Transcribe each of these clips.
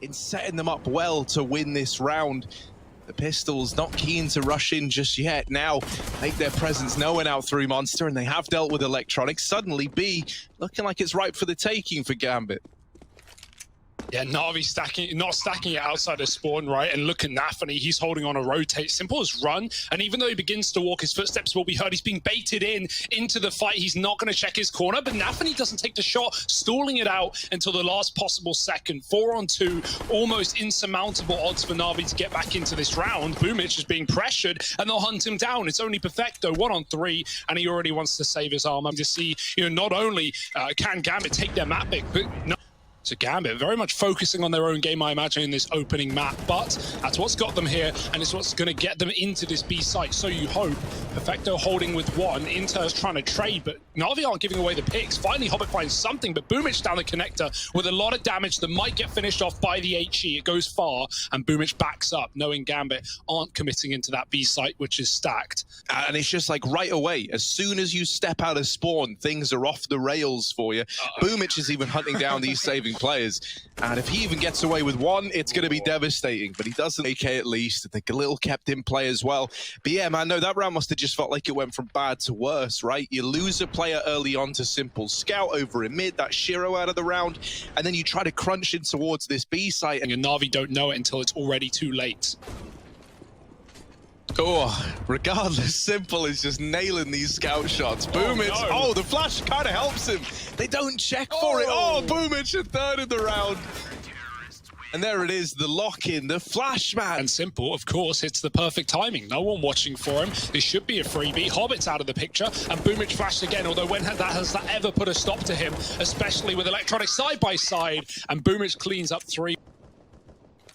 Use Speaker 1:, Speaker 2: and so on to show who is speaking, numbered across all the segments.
Speaker 1: in setting them up well to win this round. The Pistols not keen to rush in just yet. Now make their presence known out through Monster, and they have dealt with electronics. Suddenly B looking like it's ripe for the taking for Gambit.
Speaker 2: Yeah, Navi not stacking it outside of spawn, right? And look at nafany, he's holding on a rotate. Simple as run, and even though he begins to walk, his footsteps will be heard. He's being baited into the fight. He's not going to check his corner, but nafany doesn't take the shot, stalling it out until the last possible second. 4 on 2, almost insurmountable odds for Navi to get back into this round. Boomich is being pressured, and they'll hunt him down. It's only Perfecto, 1 on 3, and he already wants to save his arm. I'm to see, not only can Gambit take their map pick, but no. So Gambit very much focusing on their own game, I imagine, in this opening map, but that's what's got them here, and it's what's going to get them into this B site. So you hope. Perfecto holding with 1, interz trying to trade, but Navi aren't giving away the picks. Finally, Hobbit finds something, but Boomich down the connector with a lot of damage that might get finished off by the HE. It goes far, and Boomich backs up, knowing Gambit aren't committing into that B site, which is stacked.
Speaker 1: And it's just like right away, as soon as you step out of spawn, things are off the rails for you. Boomich is even hunting down these saving players, and if he even gets away with 1, it's going to be devastating, but he doesn't. AK at least, I think a little kept in play as well. But yeah, man, no, that round must have just felt like it went from bad to worse, right? You lose a player early on to Simple, scout over in mid, that Shiro out of the round, and then you try to crunch in towards this B site, and
Speaker 2: Navi don't know it until it's already too late.
Speaker 1: Oh, regardless, Simple is just nailing these scout shots. Boomich,
Speaker 2: no.
Speaker 1: The flash kind of helps him. They don't check for it. Oh, Boomich a third of the round. And there it is, the lock-in, the flash, man.
Speaker 2: And Simple, of course, hits the perfect timing. No one watching for him. This should be a freebie. Hobbit's out of the picture, and Boomich flashed again, although when has that ever put a stop to him, especially with electronic side by side, and Boomich cleans up 3.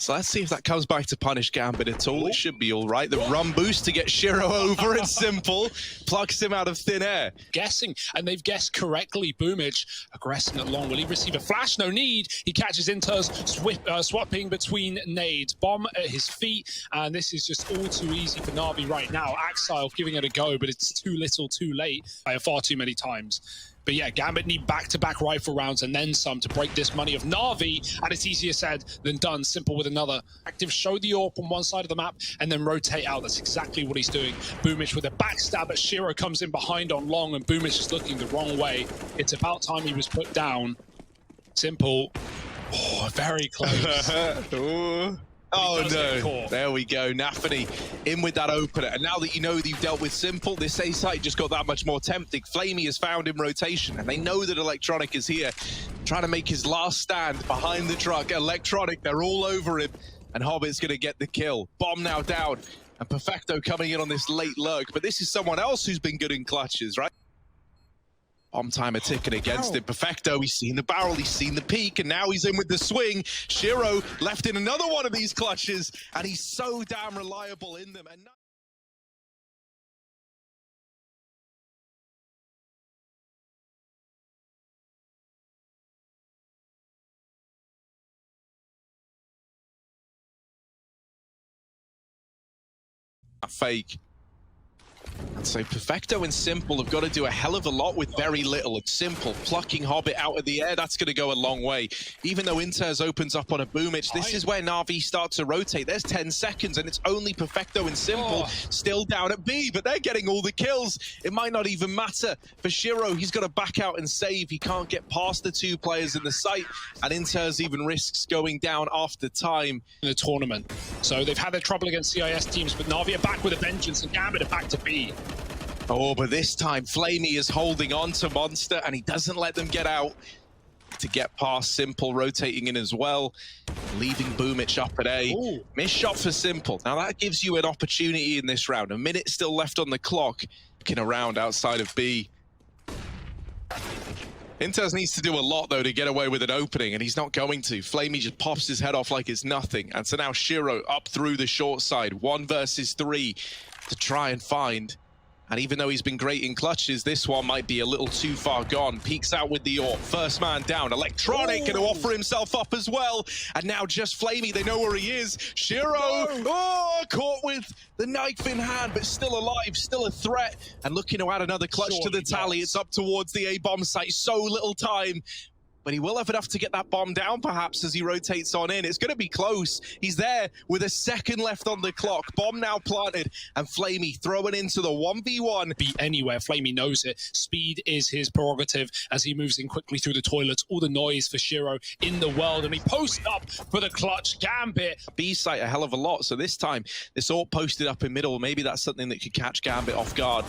Speaker 1: So let's see if that comes back to punish Gambit at all. It should be all right. The run boost to get Shiro over and Simple plucks him out of thin air.
Speaker 2: Guessing, and they've guessed correctly. Boomich aggressing it long. Will he receive a flash? No need. He catches interz, swapping between nades. Bomb at his feet, and this is just all too easy for Navi right now. Axile giving it a go, but it's too little, too late by far too many times. But yeah, Gambit need back-to-back rifle rounds and then some to break this money of Navi, and it's easier said than done. Simple with another. Active, show the AWP on one side of the map and then rotate out. That's exactly what he's doing. Boomich with a backstab, but Shiro comes in behind on long, and Boomich is looking the wrong way. It's about time he was put down. Simple. Oh, very close.
Speaker 1: Oh no, there we go, nafany in with that opener, and now that you know that you've dealt with Simple, this A site just got that much more tempting. flamie is found in rotation, and they know that electronic is here, trying to make his last stand behind the truck. Electronic, they're all over him, and Hobbit's going to get the kill. Bomb now down, and Perfecto coming in on this late lurk, but this is someone else who's been good in clutches, right? Bomb timer ticking against him. Perfecto, he's seen the barrel, he's seen the peak, and now he's in with the swing. Shiro left in another one of these clutches, and he's so damn reliable in them. And fake. And so Perfecto and Simple have got to do a hell of a lot with very little. It's Simple plucking Hobbit out of the air. That's going to go a long way. Even though interz opens up on a Boomich, this is where Navi starts to rotate. There's 10 seconds, and it's only Perfecto and Simple still down at B, but they're getting all the kills. It might not even matter. For Shiro, he's got to back out and save. He can't get past the 2 players in the site, and interz even risks going down after time.
Speaker 2: In the tournament. So they've had their trouble against CIS teams, but Navi are back with a vengeance, and Gambit are back to B.
Speaker 1: Oh, but this time, flamie is holding on to Monster, and he doesn't let them get out to get past Simple, rotating in as well, leaving Boomich up at A. Ooh. Missed shot for Simple. Now that gives you an opportunity in this round. A minute still left on the clock. Looking around outside of B. interz needs to do a lot, though, to get away with an opening, and he's not going to. flamie just pops his head off like it's nothing. And so now Shiro up through the short side. 1 versus 3 to try and find. And even though he's been great in clutches, this one might be a little too far gone. Peeks out with the AWP. First man down. Electronic going to offer himself up as well. And now just flamie, they know where he is. Shiro, caught with the knife in hand, but still alive, still a threat. And looking to add another clutch to the tally. It's up towards the A-bomb site. So little time. but he will have enough to get that bomb down, perhaps, as he rotates on in. It's going to be close. He's there with a second left on the clock. Bomb now planted, and flamie throwing into the 1v1.
Speaker 2: Be anywhere, flamie knows it. Speed is his prerogative as he moves in quickly through the toilets. All the noise for Shiro in the world, and he posts up for the clutch. Gambit.
Speaker 1: B site a hell of a lot, so this time this all posted up in middle. Maybe that's something that could catch Gambit off guard.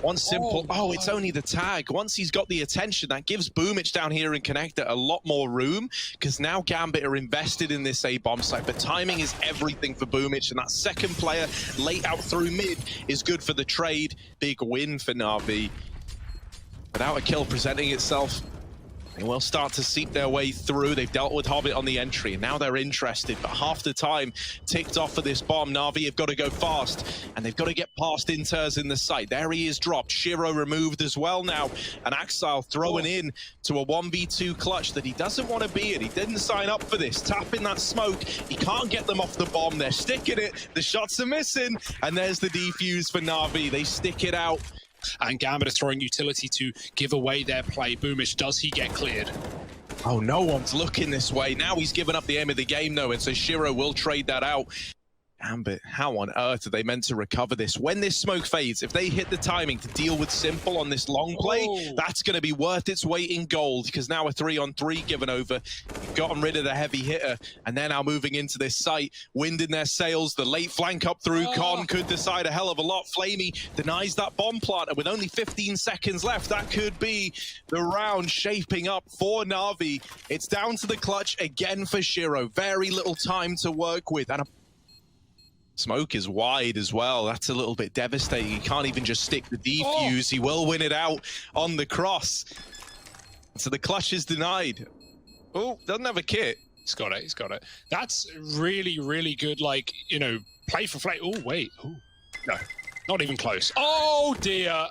Speaker 1: One simple, it's only the tag. Once he's got the attention, that gives Boomich down here in connector a lot more room, because now Gambit are invested in this A bomb site. But timing is everything for Boomich, and that second player late out through mid is good for the trade. Big win for NaVi. Without a kill presenting itself, they will start to seep their way through. They've dealt with Hobbit on the entry, and now they're interested. But half the time ticked off for this bomb. NaVi have got to go fast, and they've got to get past interz in the site. There he is dropped. Shiro removed as well now. And Axile throwing in to a 1v2 clutch that he doesn't want to be in. He didn't sign up for this. Tapping that smoke. He can't get them off the bomb. They're sticking it. The shots are missing. And there's the defuse for NaVi. They stick it out.
Speaker 2: And Gambit are throwing utility to give away their play. Boomich, does he get cleared?
Speaker 1: Oh, no one's looking this way. Now he's given up the aim of the game, though, and so Shiro will trade that out. Gambit, how on earth are they meant to recover this? When this smoke fades, if they hit the timing to deal with Simple on this long play, that's going to be worth its weight in gold, because now a 3-on-3 given over. You've gotten rid of the heavy hitter, and they're now moving into this site, wind in their sails. The late flank up through Con could decide a hell of a lot. flamie denies that bomb planter with only 15 seconds left. That could be the round shaping up for NaVi. It's down to the clutch again for Shiro. Very little time to work with, and a smoke is wide as well. That's a little bit devastating. He can't even just stick the defuse. He will win it out on the cross. So the clutch is denied. Oh, doesn't have a kit.
Speaker 2: He's got it. He's got it. That's really, really good. Like, you know, play for play. Oh, wait. Oh, no, not even close. Oh, dear.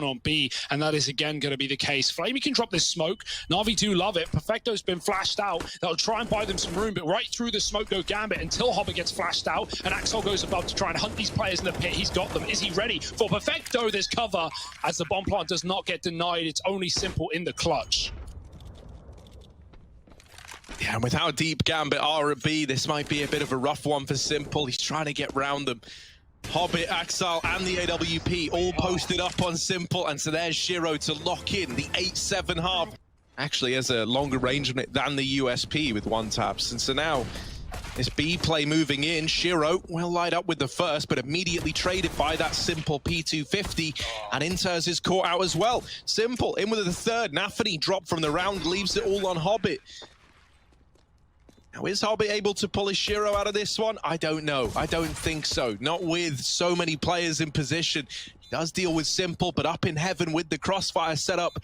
Speaker 2: On B, and that is again going to be the case. flamie can drop this smoke. NaVi do love it. Perfecto's been flashed out. That'll try and buy them some room, but right through the smoke go Gambit until Hobbit gets flashed out, and Axel goes above to try and hunt these players in the pit. He's got them. Is he ready for Perfecto? There's cover as the bomb plant does not get denied. It's only Simple in the clutch.
Speaker 1: Yeah, and with how deep Gambit are at B, this might be a bit of a rough one for Simple. He's trying to get round them. Hobbit, Axel, and the AWP all posted up on Simple, and so there's Shiro to lock in the 8-7 half. Actually has a longer range on it than the USP with one taps, and so now this B play moving in. Shiro will light up with the first, but immediately traded by that Simple P250, and interz is caught out as well. Simple in with the third. nafany dropped from the round, leaves it all on Hobbit. Now, is Hobbit able to pull his Shiro out of this one? I don't know. I don't think so. Not with so many players in position. He does deal with Simple, but up in heaven with the crossfire setup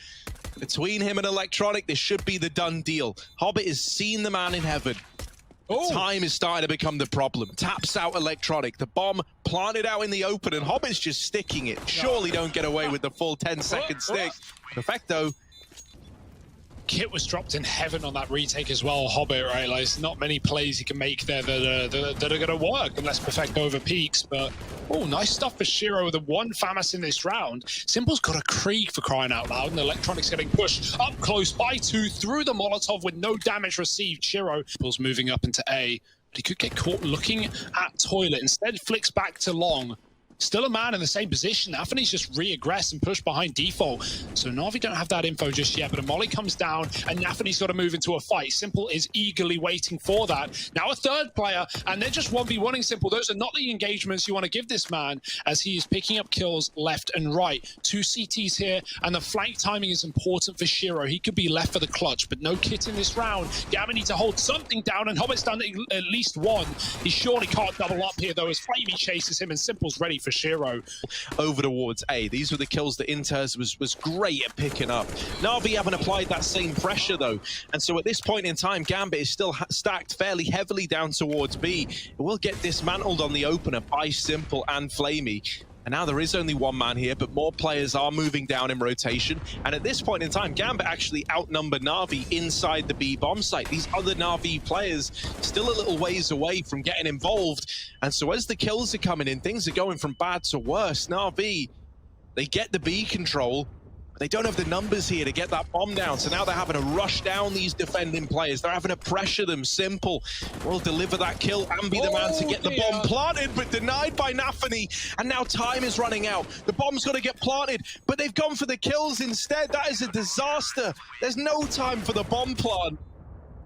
Speaker 1: between him and Electronic, this should be the done deal. Hobbit has seen the man in heaven. Time is starting to become the problem. Taps out Electronic. The bomb planted out in the open, and Hobbit's just sticking it. Surely don't get away with the full 10-second stick. Perfecto.
Speaker 2: Kit was dropped in heaven on that retake as well, Hobbit, right? Like, there's not many plays he can make there that are going to work unless Perfecto over peaks. But, nice stuff for Shiro with the one FAMAS in this round. Simple's got a Krieg for crying out loud, and Electronic's getting pushed up close by two through the Molotov with no damage received. Shiro Simple's moving up into A, but he could get caught looking at toilet. Instead, flicks back to long. Still a man in the same position. nafany's just re-aggress and push behind default. So NaVi don't have that info just yet, but a molly comes down and nafany's got to move into a fight. Simple is eagerly waiting for that. Now a third player, and they're just 1v1ing Simple. Those are not the engagements you want to give this man as he is picking up kills left and right. 2 CTs here, and the flank timing is important for Shiro. He could be left for the clutch, but no kit in this round. Gambit needs to hold something down, and Hobbit's done at least one. He surely can't double up here, though, as flamie chases him, and Simple's ready for Shiro.
Speaker 1: Over towards A. These were the kills that interz was great at picking up. NaVi haven't applied that same pressure though, and so at this point in time Gambit is still stacked fairly heavily down towards B. It will get dismantled on the opener by Simple and flamie. And now there is only one man here, but more players are moving down in rotation. And at this point in time, Gambit actually outnumber NaVi inside the B bomb site. These other NaVi players still a little ways away from getting involved. And so as the kills are coming in, things are going from bad to worse. NaVi, they get the B control, But they don't have the numbers here to get that bomb down, so now they're having to rush down these defending players. They're having to pressure them. Simple will deliver that kill and be the man to get the bomb planted, but denied by nafany. And now time is running out. The bomb's got to get planted, but they've gone for the kills instead. That is a disaster. There's no time for the bomb plant.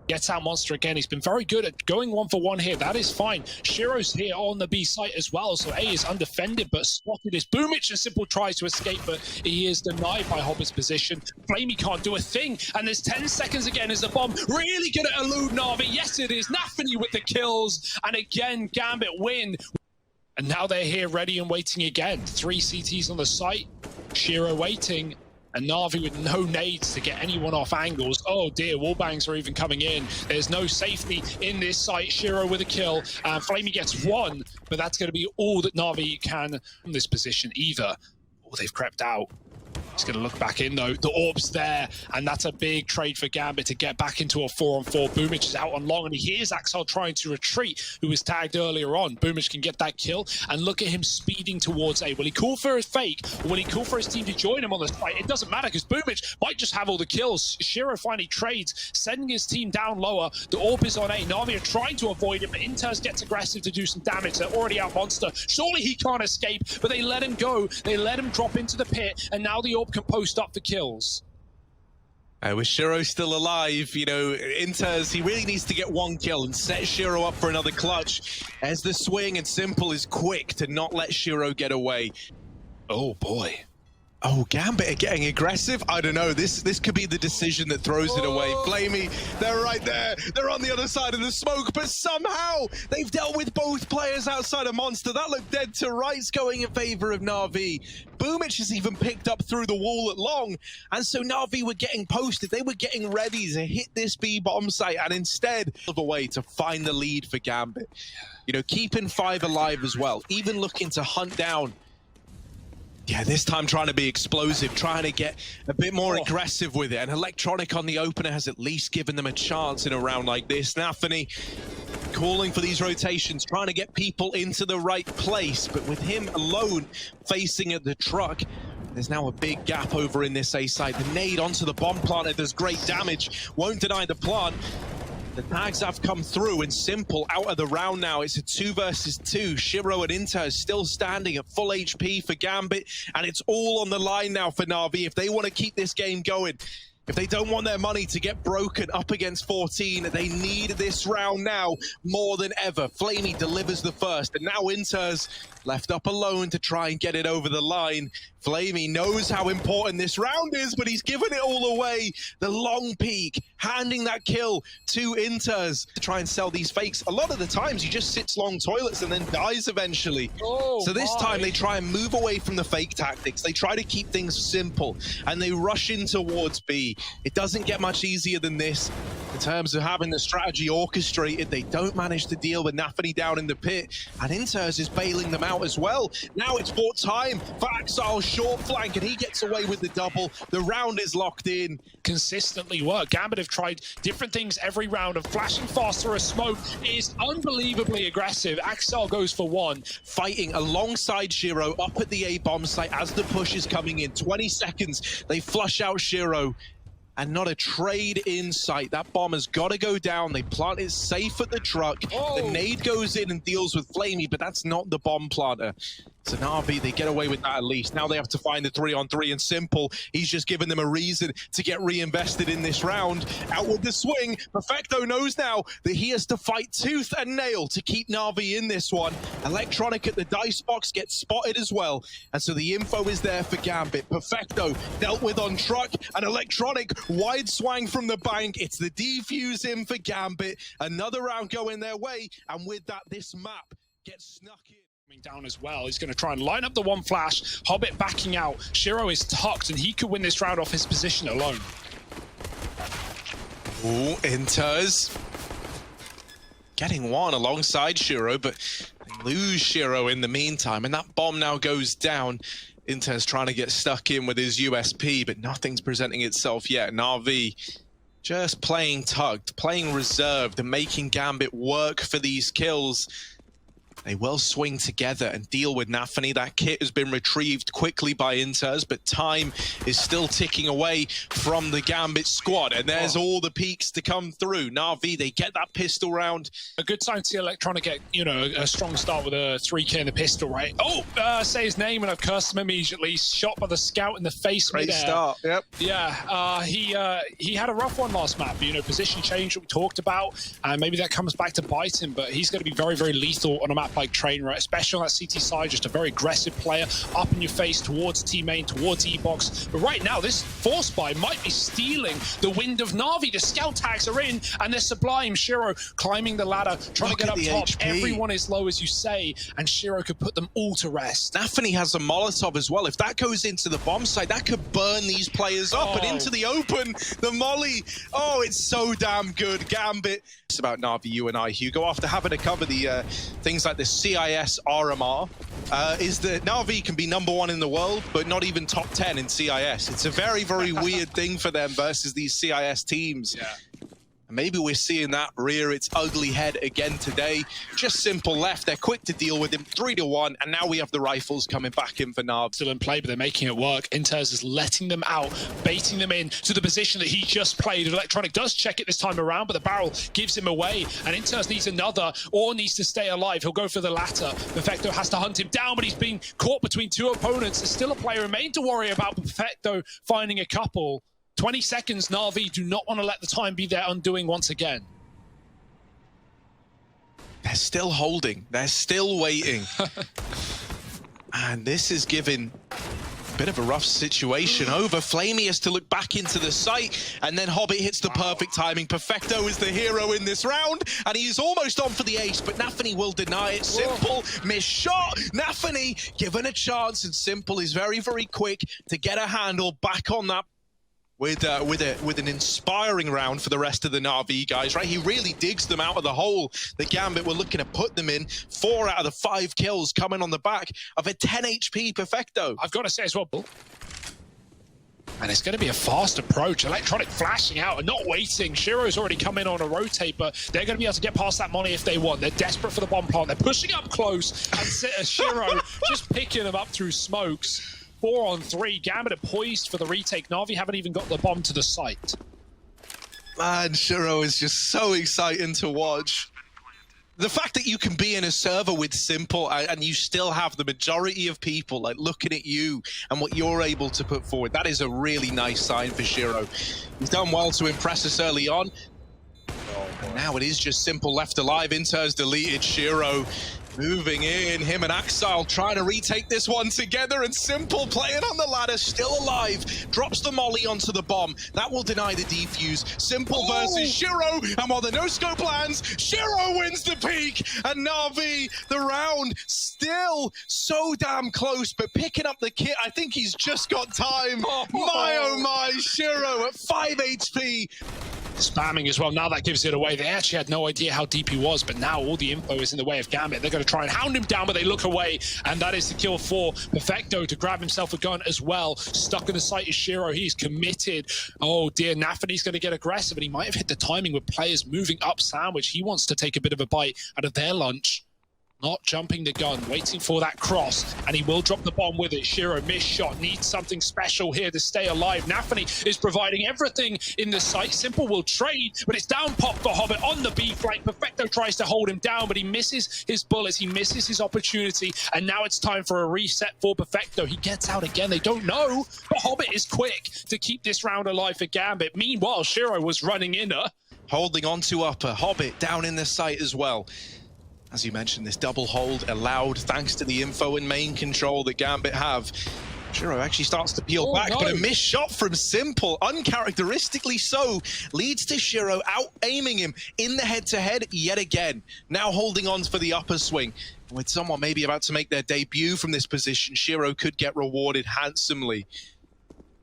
Speaker 2: Gets out Monster again. He's been very good at going 1-for-1 here. That is fine. Shiro's here on the B site as well, so A is undefended, but spotted is Boomich, and Simple tries to escape, but he is denied by Hobbit's position. flamie can't do a thing, and there's 10 seconds again as the bomb really gonna elude Navi. Yes, it is. nafany with the kills, and again, Gambit win. And now they're here ready and waiting again. 3 CTs on the site. Shiro waiting. And Navi with no nades to get anyone off angles. Oh dear, wallbangs are even coming in. There's no safety in this site. Shiro with a kill. flamie gets 1, but that's going to be all that Navi can from this position either. Oh, they've crept out. He's going to look back in though. The orb's there, and that's a big trade for Gambit to get back into a 4-on-4. Boomich is out on long, and he hears Axel trying to retreat, who was tagged earlier on. Boomich can get that kill, and look at him speeding towards A. Will he call for a fake, or will he call for his team to join him on the site? It doesn't matter, because Boomich might just have all the kills. Shiro finally trades, sending his team down lower. The orb is on A. Navi are trying to avoid it, but interz gets aggressive to do some damage. They're already out Monster. Surely he can't escape, but they let him go. They let him drop into the pit, and now the orb can post up for kills.
Speaker 1: With Shiro still alive, you know, interz, he really needs to get 1 kill and set Shiro up for another clutch. As the swing, and Simple is quick to not let Shiro get away. Oh boy. Oh, Gambit are getting aggressive. I don't know. This could be the decision that throws it away. flamie, they're right there. They're on the other side of the smoke, but somehow they've dealt with both players outside of Monster. That looked dead to rights going in favor of navi. Boomich has even picked up through the wall at long, and so navi were getting posted. They were getting ready to hit this B bomb site, and instead of a way to find the lead for Gambit. You know, keeping 5 alive as well, even looking to hunt down. Yeah, this time trying to be explosive, trying to get a bit more aggressive with it. And Electronic on the opener has at least given them a chance in a round like this. nafany calling for these rotations, trying to get people into the right place. But with him alone facing at the truck, there's now a big gap over in this A side. The nade onto the bomb plant, it does great damage. Won't deny the plant. The tags have come through, and Simple out of the round now. It's a 2 versus 2. Shiro and interz still standing at full HP for Gambit, and it's all on the line now for Navi if they want to keep this game going. If they don't want their money to get broken up against 14, they need this round now more than ever. flamie delivers the first, and now interz left up alone to try and get it over the line. flamie knows how important this round is, but he's given it all away. The long peek, handing that kill to interz to try and sell these fakes. A lot of the times he just sits long toilets and then dies eventually. So this time they try and move away from the fake tactics. They try to keep things simple, and they rush in towards B. It doesn't get much easier than this in terms of having the strategy orchestrated. They don't manage to deal with nafany down in the pit, and interz is bailing them out as well. Now it's bought time for Axel short flank, and he gets away with the double. The round is locked in.
Speaker 2: Consistently work. Gambit have tried different things every round, of flashing fast through a smoke is unbelievably aggressive. Axel goes for 1.
Speaker 1: Fighting alongside Shiro up at the A bomb site as the push is coming in. 20 seconds, they flush out Shiro. And not a trade in sight. That bomb has got to go down. They plant it safe at the truck. The nade goes in and deals with flamie, but that's not the bomb planter. So navi, they get away with that at least. Now they have to find the 3-on-3, and Simple, he's just given them a reason to get reinvested in this round. Out with the swing. Perfecto knows now that he has to fight tooth and nail to keep navi in this one. Electronic at the dice box gets spotted as well. And so the info is there for Gambit. Perfecto dealt with on truck, and Electronic wide swang from the bank. It's the defuse in for Gambit. Another round going their way, and with that, this map gets snuck in.
Speaker 2: Down as well. He's going to try and line up the 1 flash. Hobbit backing out. Shiro is tucked, and he could win this round off his position alone.
Speaker 1: Ooh, interz getting 1 alongside Shiro, but they lose Shiro in the meantime, and that bomb now goes down. interz trying to get stuck in with his USP, but nothing's presenting itself yet. navi just playing tugged, playing reserved, and making Gambit work for these kills. They will swing together and deal with nafany. That kit has been retrieved quickly by interz, but time is still ticking away from the Gambit squad. And there's all the peaks to come through. NaVi, they get that pistol round.
Speaker 2: A good sign to see Electronic get, you know, a strong start with a 3K in the pistol, right? Oh, say his name and I've cursed him immediately. Shot by the scout in the face.
Speaker 1: Great start, yep.
Speaker 2: Yeah, he had a rough one last map. You know, position change that we talked about, and maybe that comes back to bite him, but he's going to be very, very lethal on a map like Train, right? Especially on that CT side, just a very aggressive player, up in your face towards T main, towards E-box. But right now, this force buy might be stealing the wind of NaVi. The scout tags are in, and they're Sublime. Shiro climbing the ladder, trying to get up top. HP. Everyone is low, as you say, and Shiro could put them all to rest.
Speaker 1: nafany has a Molotov as well. If that goes into the bomb site, that could burn these players up. And into the open, the molly. Oh, it's so damn good. Gambit. It's about NaVi, you and I, Hugo, after having to cover the things like the CIS RMR, is that NaVi can be #1 in the world, but not even top 10 in CIS. It's a very, very weird thing for them versus these CIS teams.
Speaker 2: Yeah.
Speaker 1: Maybe we're seeing that rear its ugly head again today. Just simple left. They're quick to deal with him. 3-1. And now we have the rifles coming back in for NaVi.
Speaker 2: Still in play, but they're making it work. interz is letting them out, baiting them in to the position that he just played. Electronic does check it this time around, but the barrel gives him away. And interz needs another or needs to stay alive. He'll go for the latter. Perfecto has to hunt him down, but he's been caught between two opponents. There's still a player remain to worry about. Perfecto finding a couple. 20 seconds, NaVi do not want to let the time be their undoing once again.
Speaker 1: They're still holding. They're still waiting. And this is giving a bit of a rough situation over. flamie has to look back into the site, and then Hobbit hits the perfect timing. Perfecto is the hero in this round, and he's almost on for the ace, but nafany will deny it. Simple, missed shot. nafany given a chance, and Simple is very, very quick to get a handle back on that. With an inspiring round for the rest of the NaVi guys, right? He really digs them out of the hole. The Gambit were looking to put them in. 4 out of the 5 kills coming on the back of a 10 HP Perfecto.
Speaker 2: I've got to say as well, and it's going to be a fast approach. Electronic flashing out and not waiting. Shiro's already come in on a rotate, but they're going to be able to get past that money if they want. They're desperate for the bomb plant. They're pushing up close, and Shiro just picking them up through smokes. 4 on 3. Gambit are poised for the retake. NaVi haven't even got the bomb to the site.
Speaker 1: Man, Shiro is just so exciting to watch. The fact that you can be in a server with Simple and you still have the majority of people like looking at you and what you're able to put forward, that is a really nice sign for Shiro. He's done well to impress us early on. And now it is just Simple left alive. interz deleted. Shiro moving in, him and Axile trying to retake this one together, and Simple playing on the ladder, still alive, drops the molly onto the bomb. That will deny the defuse. Simple versus Shiro, and while the no-scope lands, Shiro wins the peak, and NaVi, the round, still so damn close, but picking up the kit, I think he's just got time. My oh my, Shiro at 5 HP.
Speaker 2: Spamming as well. Now that gives it away. They actually had no idea how deep he was, but now all the info is in the way of Gambit. They're going to try and hound him down, but they look away, and that is the kill for Perfecto to grab himself a gun as well. Stuck in the site is Shiro. He's committed. Oh dear, nafany's going to get aggressive, and he might have hit the timing with players moving up sandwich. He wants to take a bit of a bite out of their lunch. Not jumping the gun, waiting for that cross, and he will drop the bomb with it. Shiro, missed shot, needs something special here to stay alive. nafany is providing everything in the site. Simple will trade, but it's down pop for Hobbit on the B flank. Perfecto tries to hold him down, but he misses his bullets, he misses his opportunity, and now it's time for a reset for Perfecto. He gets out again, they don't know, but Hobbit is quick to keep this round alive for Gambit. Meanwhile, Shiro was running inner.
Speaker 1: Holding on to upper, Hobbit down in the site as well. As you mentioned, this double hold allowed thanks to the info and main control that Gambit have. Shiro actually starts to peel back, but a missed shot from Simple, uncharacteristically so, leads to Shiro out-aiming him in the head-to-head yet again. Now holding on for the upper swing. With someone maybe about to make their debut from this position, Shiro could get rewarded handsomely.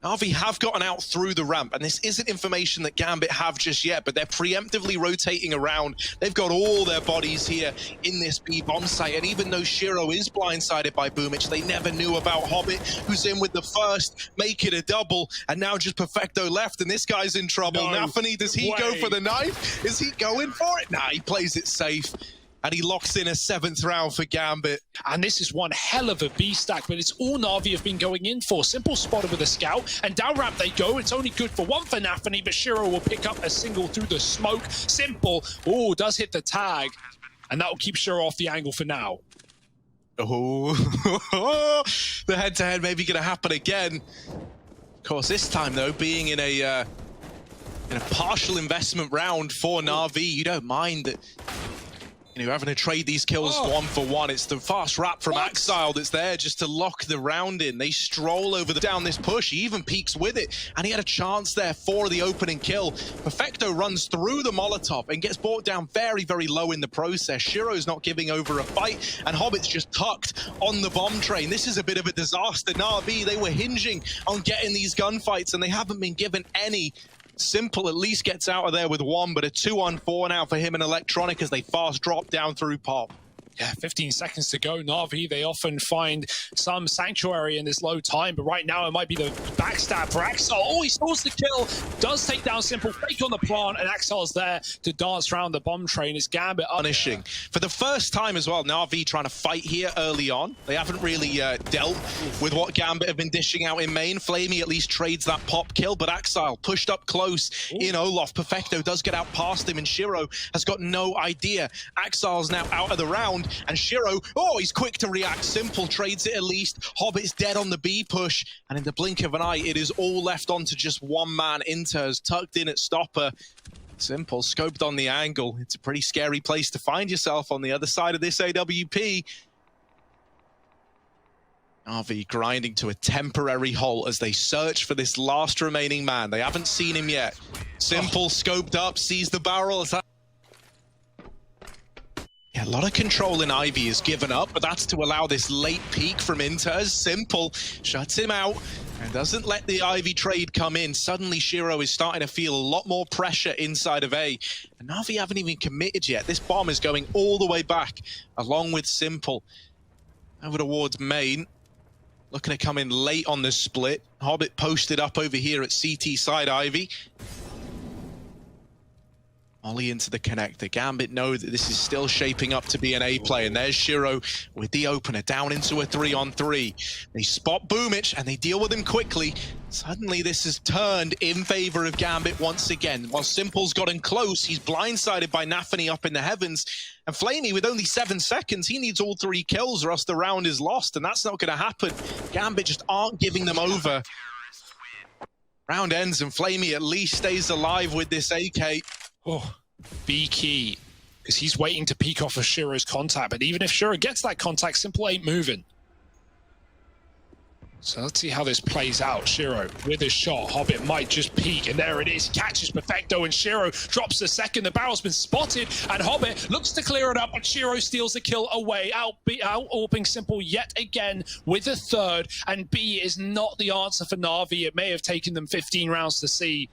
Speaker 1: NaVi have gotten out through the ramp, and this isn't information that Gambit have just yet, but they're preemptively rotating around. They've got all their bodies here in this B bomb site, and even though Shiro is blindsided by Boomich, they never knew about Hobbit, who's in with the first, make it a double, and now just Perfecto left, and this guy's in trouble. nafany, does he go for the knife? Is he going for it? Nah, he plays it safe. and he locks in a 7th round for Gambit.
Speaker 2: And this is one hell of a B stack, but it's all Na'Vi have been going in for. Simple spotted with a scout, and down ramp they go. It's only good for one for nafany, but Shiro will pick up a single through the smoke. Simple, does hit the tag, and that will keep Shiro off the angle for now.
Speaker 1: Oh, the head-to-head maybe going to happen again. Of course, this time though, being in a partial investment round for Na'Vi, you don't mind that. You're having to trade these kills 1 for 1. It's the fast wrap from Axile that's there just to lock the round in. They stroll over down this push. He even peeks with it, and he had a chance there for the opening kill. Perfecto runs through the Molotov and gets brought down very, very low in the process. Shiro's not giving over a fight, and Hobbit's just tucked on the bomb train. This is a bit of a disaster. Na'Vi, they were hinging on getting these gunfights, and they haven't been given any. Simple at least gets out of there with 1, but a 2-on-4 now for him and Electronic as they fast drop down through pop.
Speaker 2: Yeah, 15 seconds to go. Na'Vi, they often find some sanctuary in this low time, but right now it might be the backstab for Axel. Oh, he stalls the kill, does take down Simple, fake on the plant, and Axel's there to dance around the bomb train. It's Gambit
Speaker 1: punishing. For the first time as well, Na'Vi trying to fight here early on. They haven't really dealt with what Gambit have been dishing out in main. flamie at least trades that pop kill, but Axel pushed up close in Olaf. Perfecto does get out past him, and Shiro has got no idea. Axel's now out of the round. And Shiro, he's quick to react. Simple trades it at least. Hobbit's dead on the B push. And in the blink of an eye, it is all left onto just one man. interz tucked in at stopper. Simple scoped on the angle. It's a pretty scary place to find yourself on the other side of this AWP. na'Vi grinding to a temporary halt as they search for this last remaining man. They haven't seen him yet. Simple scoped up, sees the barrel. Yeah, a lot of control in Ivy is given up, but that's to allow this late peek from interz. Simple shuts him out and doesn't let the Ivy trade come in. Suddenly, Shiro is starting to feel a lot more pressure inside of A. And na'Vi haven't even committed yet. This bomb is going all the way back, along with Simple. Over towards main. Looking to come in late on the split. Hobbit posted up over here at CT side Ivy. Ollie into the connector. Gambit know that this is still shaping up to be an A play, and there's Shiro with the opener down into a 3-on-3. They spot Boomich and they deal with him quickly. Suddenly this has turned in favor of Gambit once again. While Simple's gotten close, he's blindsided by nafany up in the heavens. And flamie, with only 7 seconds, he needs all 3 kills or else the round is lost, and that's not going to happen. Gambit just aren't giving them over. Round ends and flamie at least stays alive with this AK.
Speaker 2: Be key, because he's waiting to peek off of Shiro's contact, but even if Shiro gets that contact, Simple ain't moving. So let's see how this plays out. Shiro with his shot. Hobbit might just peek, and there it is. He catches Perfecto, and Shiro drops the second. The barrel's been spotted, and Hobbit looks to clear it up, but Shiro steals the kill away. Out-orbing Simple yet again with a third, and B is not the answer for na'Vi. It may have taken them 15 rounds to see,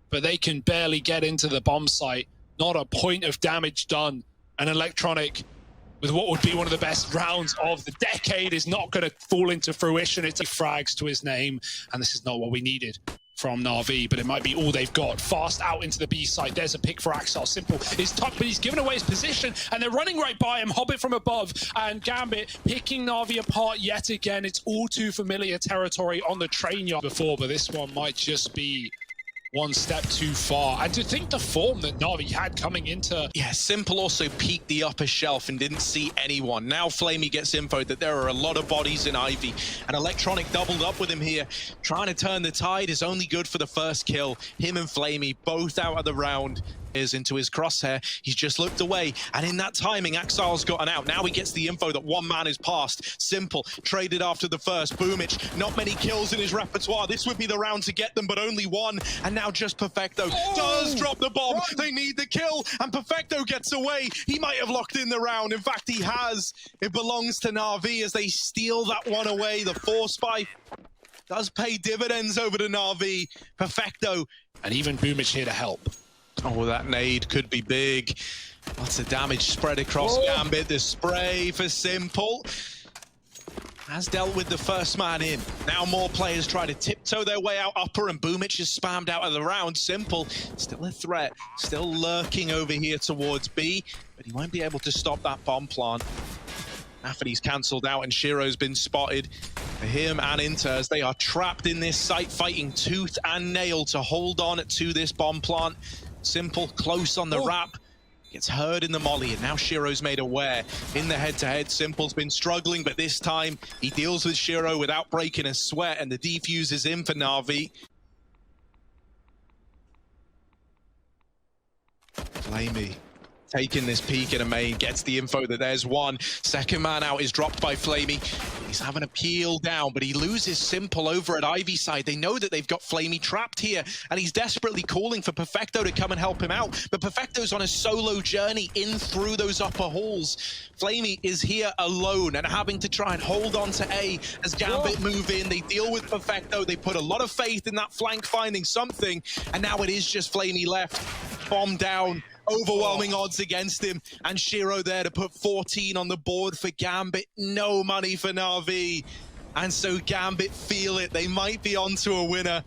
Speaker 2: but they can barely get into the bomb site. Not a point of damage done. And Electronic, with what would be one of the best rounds of the decade, is not going to fall into fruition. It's a frags to his name, and this is not what we needed from na'Vi, but it might be all they've got. Fast out into the B side. There's a pick for Axel. Simple is tucked, but he's given away his position, and they're running right by him. Hobbit from above, and Gambit picking na'Vi apart yet again. It's all too familiar territory on the train yard before, but this one might just be one step too far. And to think the form that na'Vi had coming into...
Speaker 1: Yeah, Simple also peeked the upper shelf and didn't see anyone. Now flamie gets info that there are a lot of bodies in Ivy, and Electronic doubled up with him here. Trying to turn the tide is only good for the first kill. Him and flamie both out of the round. Is into his crosshair. He's just looked away, and in that timing, Axile's gotten out. Now he gets the info that one man is passed. Simple traded after the first. Boomich, not many kills in his repertoire. This would be the round to get them, but only one. And now just Perfecto does drop the bomb. They need the kill, and Perfecto gets away. He might have locked in the round. In fact, he has. It belongs to na'Vi as they steal that one away. The force spike does pay dividends over to na'Vi. Perfecto.
Speaker 2: And even Boomich here to help.
Speaker 1: Oh, that nade could be big. Lots of damage spread across Gambit. The spray for Simple. has dealt with the first man in. Now more players try to tiptoe their way out upper, and Boomich is spammed out of the round. Simple, still a threat, still lurking over here towards B, but he won't be able to stop that bomb plant. nafany's cancelled out, and Shiro's been spotted. For him and interz, they are trapped in this site, fighting tooth and nail to hold on to this bomb plant. Simple, close on the wrap. Gets heard in the molly, and now Shiro's made aware. In the head-to-head, Simple's been struggling, but this time he deals with Shiro without breaking a sweat, and the defuse is in for Navi. flamie taking this peek in a main, gets the info that there's one. Second man out is dropped by flamie. He's having a peel down, but he loses Simple over at Ivy side. They know that they've got flamie trapped here, and he's desperately calling for Perfecto to come and help him out. But Perfecto's on a solo journey in through those upper halls. flamie is here alone and having to try and hold on to A as Gambit move in. They deal with Perfecto. They put a lot of faith in that flank finding something, and now it is just flamie left. Bomb down. Overwhelming odds against him, and Shiro there to put 14 on the board for Gambit. No money for Navi, and so Gambit feel it. They might be onto a winner.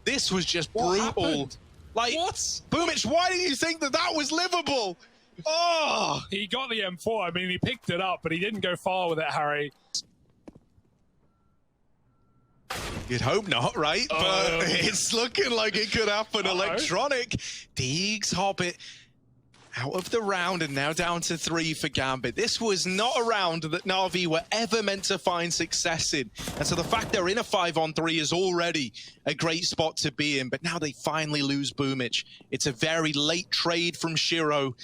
Speaker 1: This was just brutal. Like, what? Boomich, why do you think that that was livable? Oh!
Speaker 2: He got the M4. I mean, he picked it up, but he didn't go far with it, Harry.
Speaker 1: You'd hope not, right? But it's looking like it could happen. Electronic, Deegs, Hobbit, out of the round, and now down to 3 for Gambit. This was not a round that Navi were ever meant to find success in. And so the fact they're in a 5-on-3 is already a great spot to be in. But now they finally lose Boomich. It's a very late trade from Shiro.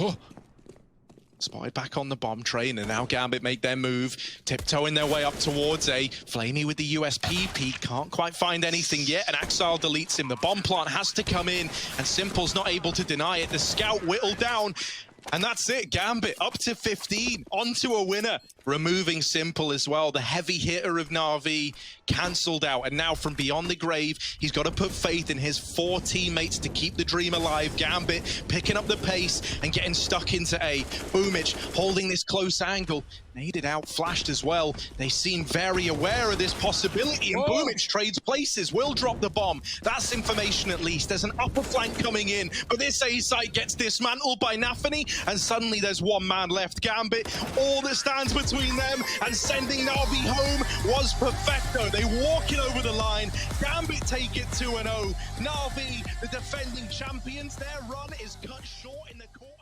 Speaker 1: Oh. Spotted back on the bomb train, and now Gambit make their move, tiptoeing their way up towards A. flamie with the USP peak, can't quite find anything yet, and Axile deletes him. The bomb plant has to come in, and Simple's not able to deny it. The scout whittled down, and that's it. Gambit up to 15, onto a winner. Removing Simple as well, the heavy hitter of Navi, cancelled out. And now from beyond the grave, he's got to put faith in his 4 teammates to keep the dream alive. Gambit picking up the pace and getting stuck into A. Boomich holding this close angle. Naded out, flashed as well. They seem very aware of this possibility, and Boomich trades places, will drop the bomb. That's information at least. There's an upper flank coming in, but this A site gets dismantled by nafany, and suddenly there's one man left. Gambit, all that stands between them and sending Navi home was Perfecto. They walk it over the line. Gambit take it 2-0. Navi, the defending champions, their run is cut short in the corner.